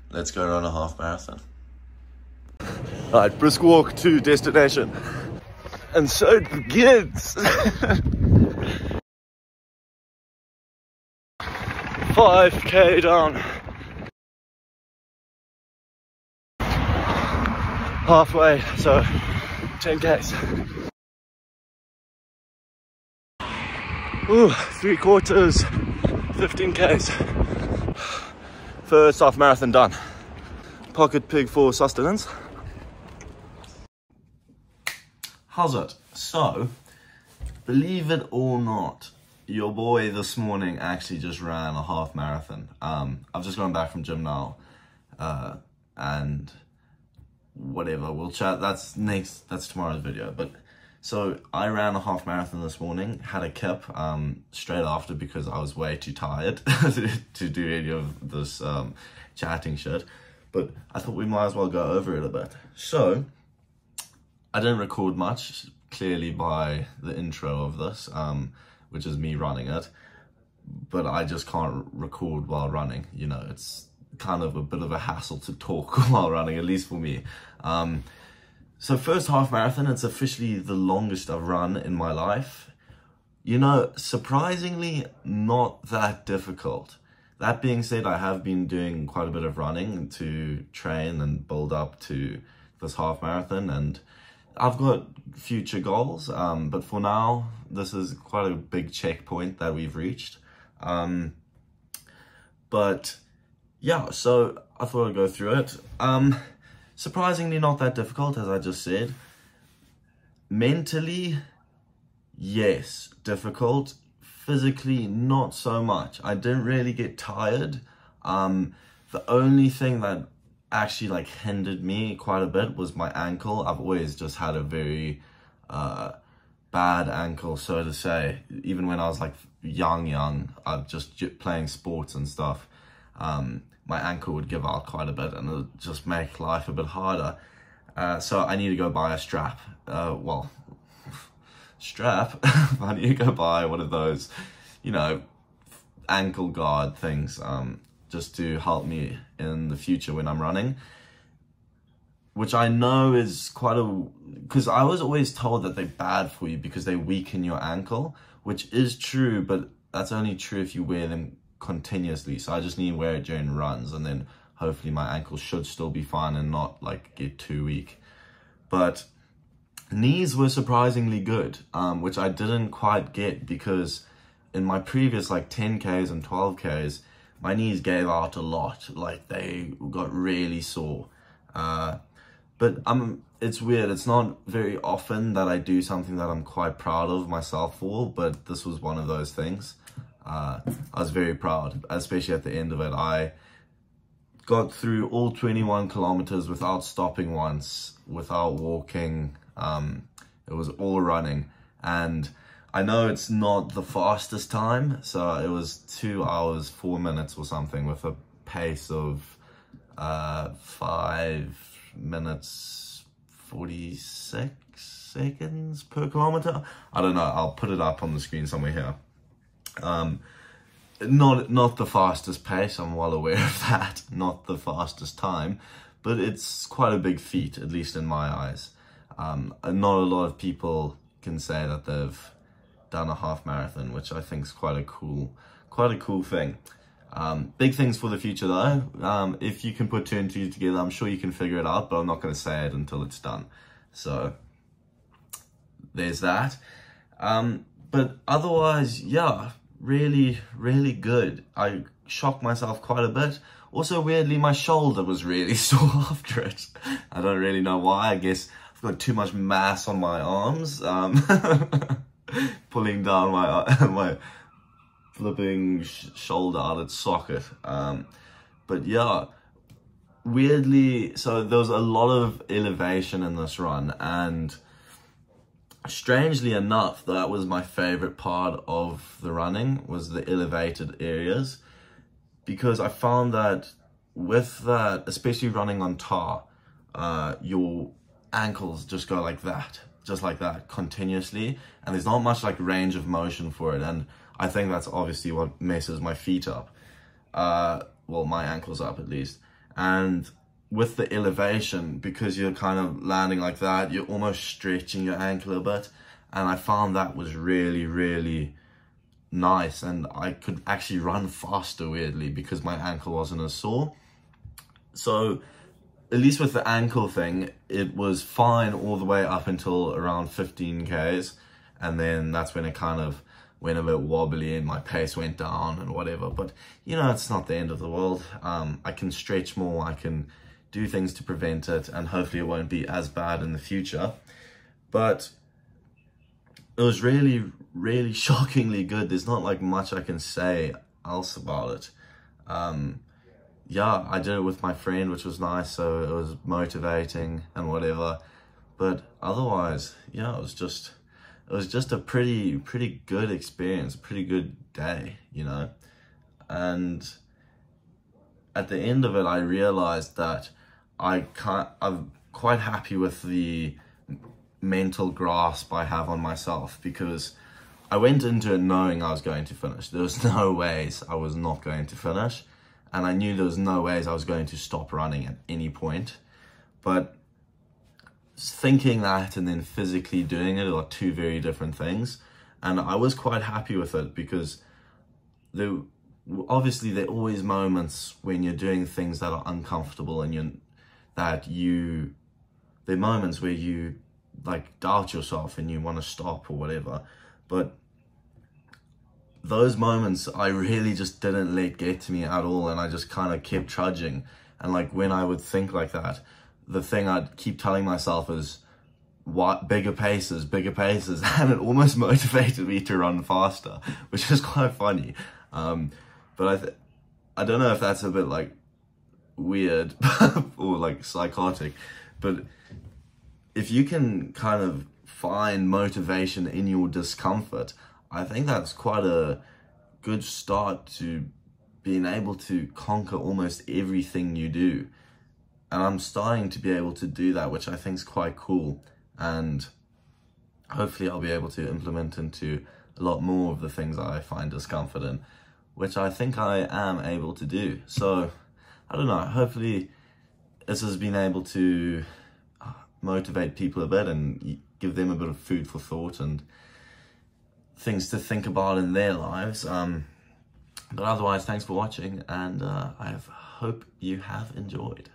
Let's go run a half marathon. Alright, brisk walk to destination. And so it begins. 5k down. Halfway, so 10k's. Ooh, 3/4, 15k's. First half marathon done. Pocket pig for sustenance. How's it? So, believe it or not, your boy this morning actually just ran a half marathon. I've just gone back from gym now, and whatever, we'll chat. That's tomorrow's video. But so I ran a half marathon this morning, had a kip straight after because I was way too tired to do any of this chatting shit. But I thought we might as well go over it a bit. So I didn't record much, clearly by the intro of this, which is me running it. But I just can't record while running, you know, it's kind of a bit of a hassle to talk while running, at least for me. So first half marathon, it's officially the longest I've run in my life. You know, surprisingly not that difficult. That being said, I have been doing quite a bit of running to train and build up to this half marathon, and I've got future goals, but for now, this is quite a big checkpoint that we've reached. But yeah, so I thought I'd go through it. Surprisingly not that difficult, as I just said. Mentally, yes, difficult. Physically, not so much. I didn't really get tired. The only thing that actually like hindered me quite a bit was my ankle. I've always just had a very bad ankle, so to say. Even when I was like young, I've just playing sports and stuff. My ankle would give out quite a bit and it would just make life a bit harder. So I need to go buy a strap. Strap? I need to go buy one of those, you know, ankle guard things, just to help me in the future when I'm running. Which I know is quite a... because I was always told that they're bad for you because they weaken your ankle, which is true, but that's only true if you wear them continuously. So I just need to wear it during runs, and then hopefully my ankle should still be fine and not like get too weak. But knees were surprisingly good, which I didn't quite get because in my previous like 10Ks and 12Ks, my knees gave out a lot. Like they got really sore. But it's weird. It's not very often that I do something that I'm quite proud of myself for, but this was one of those things. I was very proud, especially at the end of it. I got through all 21 kilometers without stopping once, without walking. It was all running, and I know it's not the fastest time, so it was 2 hours 4 minutes or something with a pace of 5 minutes 46 seconds per kilometer. I don't know, I'll put it up on the screen somewhere here. Not the fastest pace, I'm well aware of that, not the fastest time, but it's quite a big feat, at least in my eyes. Not a lot of people can say that they've done a half marathon, which I think is quite a cool thing. Big things for the future though. If you can put 2 and 2 together, I'm sure you can figure it out, but I'm not going to say it until it's done. So there's that. But otherwise, yeah, really good. I shocked myself quite a bit. Also, weirdly, my shoulder was really sore after it. I don't really know why. I guess I've got too much mass on my arms, pulling down my flipping shoulder out its socket. But yeah, weirdly, so there was a lot of elevation in this run, and strangely enough, that was my favorite part of the running, was the elevated areas, because I found that with that, especially running on tar, your ankles just go like that, just like that, continuously, and there's not much like range of motion for it, and I think that's obviously what messes my feet up, well, my ankles up at least. And with the elevation, because you're kind of landing like that, you're almost stretching your ankle a bit. And I found that was really, really nice. And I could actually run faster, weirdly, because my ankle wasn't as sore. So at least with the ankle thing, it was fine all the way up until around 15 Ks. And then that's when it kind of went a bit wobbly and my pace went down and whatever. But, you know, it's not the end of the world. I can stretch more, I can do things to prevent it, and hopefully it won't be as bad in the future. But it was really, really shockingly good. There's not like much I can say else about it. Yeah, I did it with my friend, which was nice, so it was motivating and whatever. But otherwise, yeah, it was just a pretty good experience, a pretty good day, you know. And at the end of it, I realized that I'm quite happy with the mental grasp I have on myself, because I went into it knowing I was going to finish. There was no ways I was not going to finish, and I knew there was no ways I was going to stop running at any point. But thinking that and then physically doing it are two very different things, and I was quite happy with it, because obviously there are always moments when you're doing things that are uncomfortable, and there are moments where you like doubt yourself and you want to stop or whatever. But those moments I really just didn't let get to me at all, and I just kind of kept trudging. And like when I would think like that, the thing I'd keep telling myself is, what, bigger paces, and it almost motivated me to run faster, which is quite funny. But I don't know if that's a bit like weird or like psychotic, but if you can kind of find motivation in your discomfort, I think that's quite a good start to being able to conquer almost everything you do. And I'm starting to be able to do that, which I think is quite cool. And hopefully I'll be able to implement into a lot more of the things I find discomfort in, which I think I am able to do. So, I don't know, hopefully this has been able to motivate people a bit and give them a bit of food for thought and things to think about in their lives. But otherwise, thanks for watching, and I hope you have enjoyed.